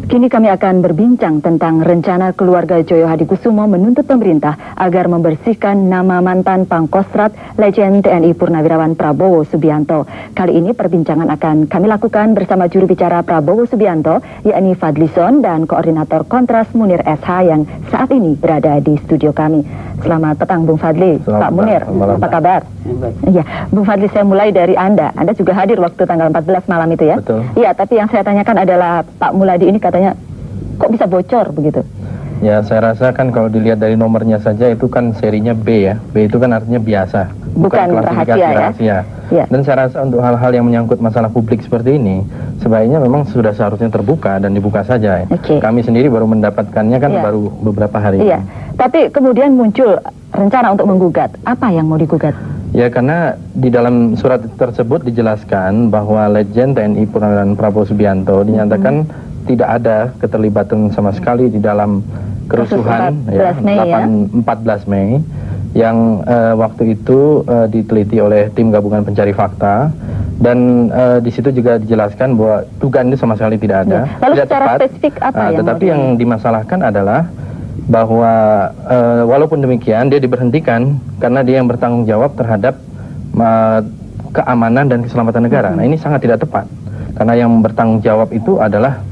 Kini kami akan berbincang tentang rencana keluarga Joyo Hadikusumo menuntut pemerintah agar membersihkan nama mantan Pangkostrat legend TNI Purnawirawan Prabowo Subianto. Kali ini perbincangan akan kami lakukan bersama juru bicara Prabowo Subianto, yakni Fadlison, dan koordinator Kontras Munir SH yang saat ini berada di studio kami. Selamat petang Bung Fadli. Pak Munir, apa kabar? Iya, Bung Fadli, saya mulai dari Anda. Anda juga hadir waktu tanggal 14 malam itu ya? Betul. Iya, tapi yang saya tanyakan adalah Pak Muladi ini katanya kok bisa bocor begitu? Ya, saya rasa kan kalau dilihat dari nomornya saja itu kan serinya B ya. B itu kan artinya biasa, bukan klasifikasi rahasia. Ya. Dan saya rasa untuk hal-hal yang menyangkut masalah publik seperti ini, sebaiknya memang sudah seharusnya terbuka dan dibuka saja ya. Kami sendiri baru mendapatkannya kan baru beberapa hari ini. Tapi kemudian muncul rencana untuk menggugat. Apa yang mau digugat? Ya, karena di dalam surat tersebut dijelaskan bahwa legend TNI Purnawirawan Prabowo Subianto dinyatakan tidak ada keterlibatan sama sekali di dalam kerusuhan 14 Mei yang waktu itu diteliti oleh tim gabungan pencari fakta, dan di situ juga dijelaskan bahwa dugaan itu sama sekali tidak ada. Lalu tidak secara tepat, spesifik apa yang tetapi yang dimasalahkan adalah bahwa walaupun demikian dia diberhentikan karena dia yang bertanggung jawab terhadap keamanan dan keselamatan negara. Nah, ini sangat tidak tepat karena yang bertanggung jawab itu adalah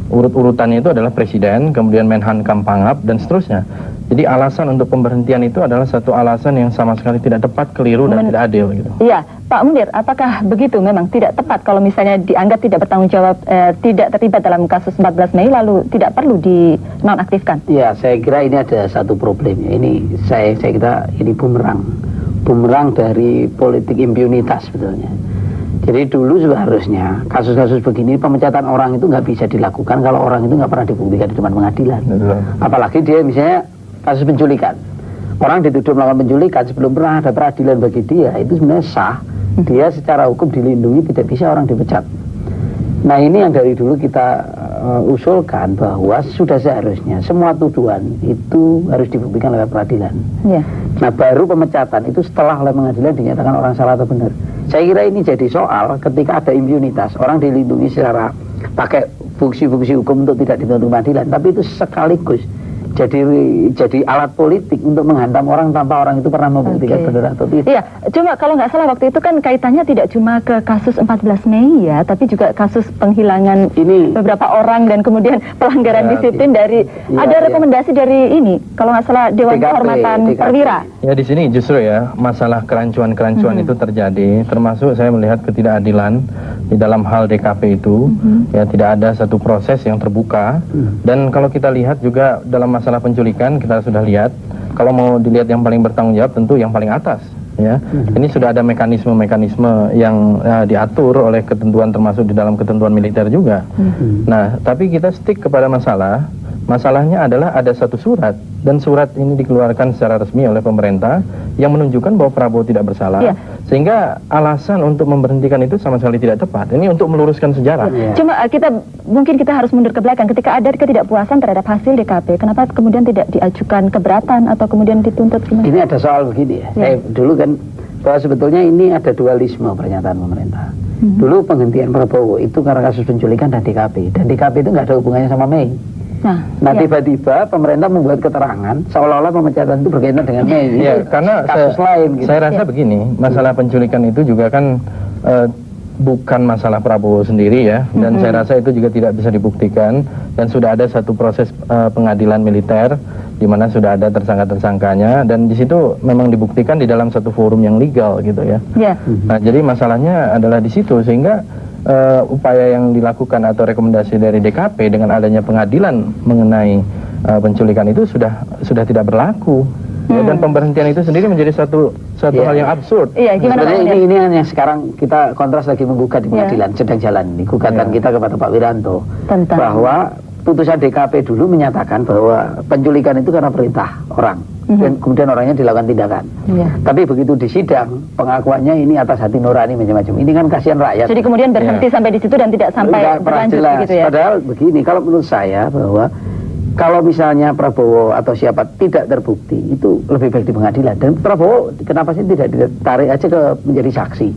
urut-urutannya itu adalah Presiden, kemudian Menhan Kampangap, dan seterusnya. Jadi alasan untuk pemberhentian itu adalah satu alasan yang sama sekali tidak tepat, keliru, dan tidak adil gitu. Iya, Pak Munir, apakah begitu memang tidak tepat kalau misalnya dianggap tidak bertanggung jawab, tidak terlibat dalam kasus 14 Mei lalu tidak perlu dinonaktifkan? Ya, saya kira ini ada satu problemnya. Ini saya kira ini bumerang dari politik impunitas sebetulnya. Jadi dulu seharusnya kasus-kasus begini pemecatan orang itu nggak bisa dilakukan kalau orang itu nggak pernah dibuktikan di depan pengadilan. Apalagi dia misalnya kasus penculikan, orang dituduh melakukan penculikan sebelum pernah ada peradilan bagi dia, itu sebenarnya sah. Dia secara hukum dilindungi, tidak bisa orang dipecat. Nah, ini yang dari dulu kita usulkan bahwa sudah seharusnya semua tuduhan itu harus dibuktikan oleh peradilan. Nah, baru pemecatan itu setelah oleh pengadilan dinyatakan orang salah atau benar. Saya kira ini jadi soal ketika ada impunitas, orang dilindungi secara pakai fungsi-fungsi hukum untuk tidak dituntut pengadilan, tapi itu sekaligus jadi alat politik untuk menghantam orang tanpa orang itu pernah membuktikan benar atau tidak. Iya, cuma kalau nggak salah waktu itu kan kaitannya tidak cuma ke kasus 14 Mei ya, tapi juga kasus penghilangan beberapa orang dan kemudian pelanggaran disiplin dari ada rekomendasi dari ini, kalau nggak salah Dewan Kehormatan Perwira. Ya, di sini justru ya masalah kerancuan-kerancuan itu terjadi, termasuk saya melihat ketidakadilan di dalam hal DKP itu. Ya, tidak ada satu proses yang terbuka, dan kalau kita lihat juga dalam masalah penculikan kita sudah lihat, kalau mau dilihat yang paling bertanggung jawab tentu yang paling atas ya. Ini sudah ada mekanisme-mekanisme yang diatur oleh ketentuan, termasuk di dalam ketentuan militer juga. Nah, tapi kita stick kepada masalahnya adalah ada satu surat, dan surat ini dikeluarkan secara resmi oleh pemerintah yang menunjukkan bahwa Prabowo tidak bersalah, sehingga alasan untuk memberhentikan itu sama sekali tidak tepat. Ini untuk meluruskan sejarah. Cuma mungkin kita harus mundur ke belakang. Ketika ada ketidakpuasan terhadap hasil DKP, kenapa kemudian tidak diajukan keberatan atau kemudian dituntut gimana? Ini ada soal begini ya. Saya dulu kan bahwa sebetulnya ini ada dualisme pernyataan pemerintah. Dulu penghentian Prabowo itu karena kasus penculikan dan DKP, dan DKP itu nggak ada hubungannya sama Mei. Nah, tiba-tiba pemerintah membuat keterangan seolah-olah pemecatan itu berkaitan dengan Mei. Ya, karena kasus lain. Gitu. Saya rasa begini, masalah penculikan itu juga kan bukan masalah Prabowo sendiri ya, dan saya rasa itu juga tidak bisa dibuktikan, dan sudah ada satu proses pengadilan militer di mana sudah ada tersangka-tersangkanya, dan di situ memang dibuktikan di dalam satu forum yang legal gitu ya. Nah, jadi masalahnya adalah di situ, sehingga upaya yang dilakukan atau rekomendasi dari DKP dengan adanya pengadilan mengenai penculikan itu sudah tidak berlaku. Ya, dan pemberhentian itu sendiri menjadi satu hal yang absurd. Sebenarnya ini yang sekarang kita Kontras lagi menggugat di pengadilan, sedang jalan ini gugatan kita kepada Pak Wiranto bahwa putusan DKP dulu menyatakan bahwa penculikan itu karena perintah orang, dan kemudian orangnya dilakukan tindakan. Tapi begitu di sidang pengakuannya ini atas hati nurani macam-macam. Ini kan kasihan rakyat. Jadi kemudian berhenti sampai di situ dan tidak sampai berlanjut begitu ya. Padahal begini, kalau menurut saya bahwa kalau misalnya Prabowo atau siapa tidak terbukti, itu lebih baik di pengadilan. Dan Prabowo kenapa sih tidak ditarik aja ke menjadi saksi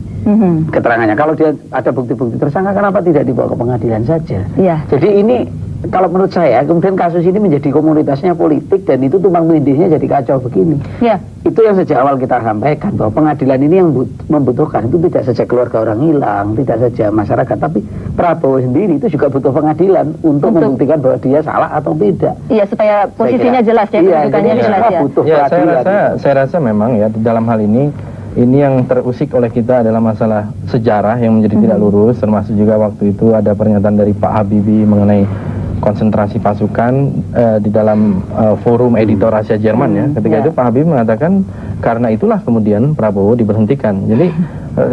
keterangannya? Kalau dia ada bukti-bukti tersangka, kenapa tidak dibawa ke pengadilan saja? Jadi ini kalau menurut saya kemudian kasus ini menjadi komunitasnya politik dan itu tumpang tindihnya jadi kacau begini. Ya. Itu yang sejak awal kita sampaikan bahwa pengadilan ini yang membutuhkan itu tidak saja keluarga orang hilang, tidak saja masyarakat, tapi Prabowo sendiri itu juga butuh pengadilan untuk membuktikan bahwa dia salah atau tidak. Iya, supaya posisinya jelas ya, kedudukannya jelas ya. Butuh Ya, peradilan. saya rasa memang ya di dalam hal ini yang terusik oleh kita adalah masalah sejarah yang menjadi tidak lurus, termasuk juga waktu itu ada pernyataan dari Pak Habibie mengenai konsentrasi pasukan di dalam forum editor Asia Jerman ya. Ketika itu Pak Habibie mengatakan karena itulah kemudian Prabowo diberhentikan. Jadi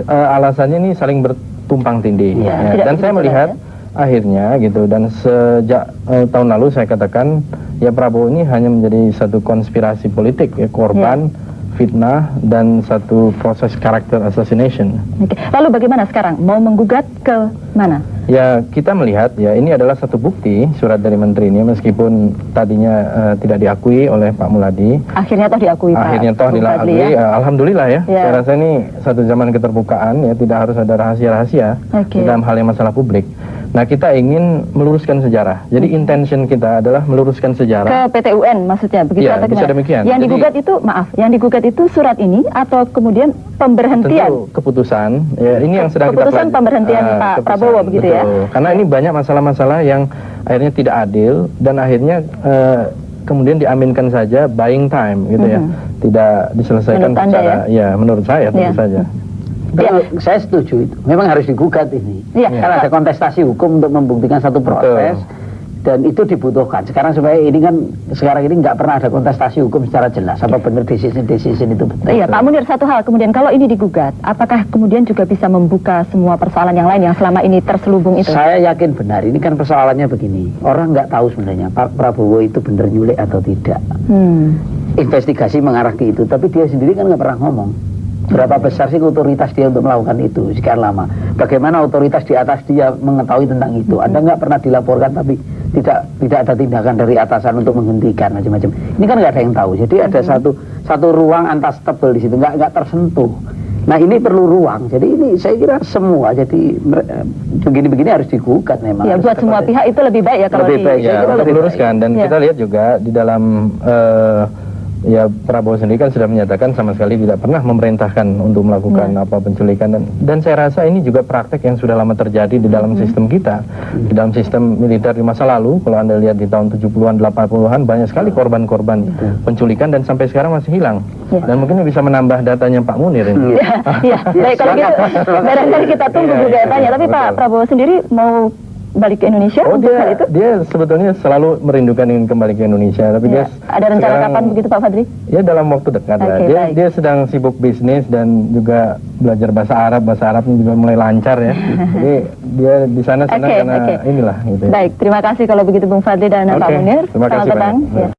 alasannya ini saling bertumpang tindih. Dan saya melihat akhirnya gitu, dan sejak tahun lalu saya katakan ya Prabowo ini hanya menjadi satu konspirasi politik ya, korban fitnah dan satu proses karakter assassination. Oke. Lalu bagaimana sekarang? Mau menggugat ke mana? Ya, kita melihat ya ini adalah satu bukti surat dari menteri ini, meskipun tadinya tidak diakui oleh Pak Muladi. Akhirnya toh diakui Pak. Akhirnya toh diakui. Ya? Alhamdulillah ya. Saya rasa ini satu zaman keterbukaan ya, tidak harus ada rahasia-rahasia di dalam hal yang masalah publik. Nah, kita ingin meluruskan sejarah. Jadi intention kita adalah meluruskan sejarah. Ke PT UN maksudnya, begitu atau bisa demikian. Yang digugat itu, yang digugat itu surat ini atau kemudian pemberhentian? Tentu keputusan. Ya, ini yang sedang keputusan pemberhentian Pak Prabowo begitu ya. Karena ini banyak masalah-masalah yang akhirnya tidak adil dan akhirnya kemudian diaminkan saja buying time gitu ya. Tidak diselesaikan menurut secara menurut saya tentu saja. Saya setuju itu. Memang harus digugat ini. Karena ada kontestasi hukum untuk membuktikan satu proses. Dan itu dibutuhkan. Sekarang supaya ini kan sekarang ini nggak pernah ada kontestasi hukum secara jelas. Apa benar decision itu betul? Iya, Pak Munir, satu hal kemudian kalau ini digugat, apakah kemudian juga bisa membuka semua persoalan yang lain yang selama ini terselubung itu? Saya yakin benar. Ini kan persoalannya begini. Orang nggak tahu sebenarnya Pak Prabowo itu benar nyulik atau tidak. Investigasi mengarah ke itu, tapi dia sendiri kan nggak pernah ngomong. Berapa besar sih otoritas dia untuk melakukan itu sekian lama? Bagaimana otoritas di atas dia mengetahui tentang itu? Anda nggak pernah dilaporkan tapi tidak ada tindakan dari atasan untuk menghentikan macam-macam. Ini kan nggak ada yang tahu. Jadi ada satu ruang untouchable di situ, nggak tersentuh. Nah, ini perlu ruang. Jadi ini saya kira semua jadi begini-begini harus digugat memang. Ya, buat semua pihak itu lebih baik ya kalau lebih baik ya, untuk meluruskan. Dan kita lihat juga di dalam ya Prabowo sendiri kan sudah menyatakan sama sekali tidak pernah memerintahkan untuk melakukan apa penculikan, dan saya rasa ini juga praktek yang sudah lama terjadi di dalam sistem kita, di dalam sistem militer di masa lalu. Kalau Anda lihat di tahun 70-an 80-an banyak sekali korban-korban penculikan dan sampai sekarang masih hilang. Dan mungkin bisa menambah datanya Pak Munir ini. Baik, kalau gitu barangkali kita tunggu juga datanya. Tapi Pak Prabowo sendiri mau balik ke Indonesia untuk hal itu? Dia sebetulnya selalu merindukan ingin kembali ke Indonesia, tapi dia ada rencana kapan begitu Pak Fadli? Ya dalam waktu dekat lah. Dia sedang sibuk bisnis dan juga belajar bahasa Arabnya juga mulai lancar ya. Jadi dia di sana senang karena inilah gitu. Baik, terima kasih kalau begitu Bung Fadli dan Pak Munir. Terima kasih Selamat petang.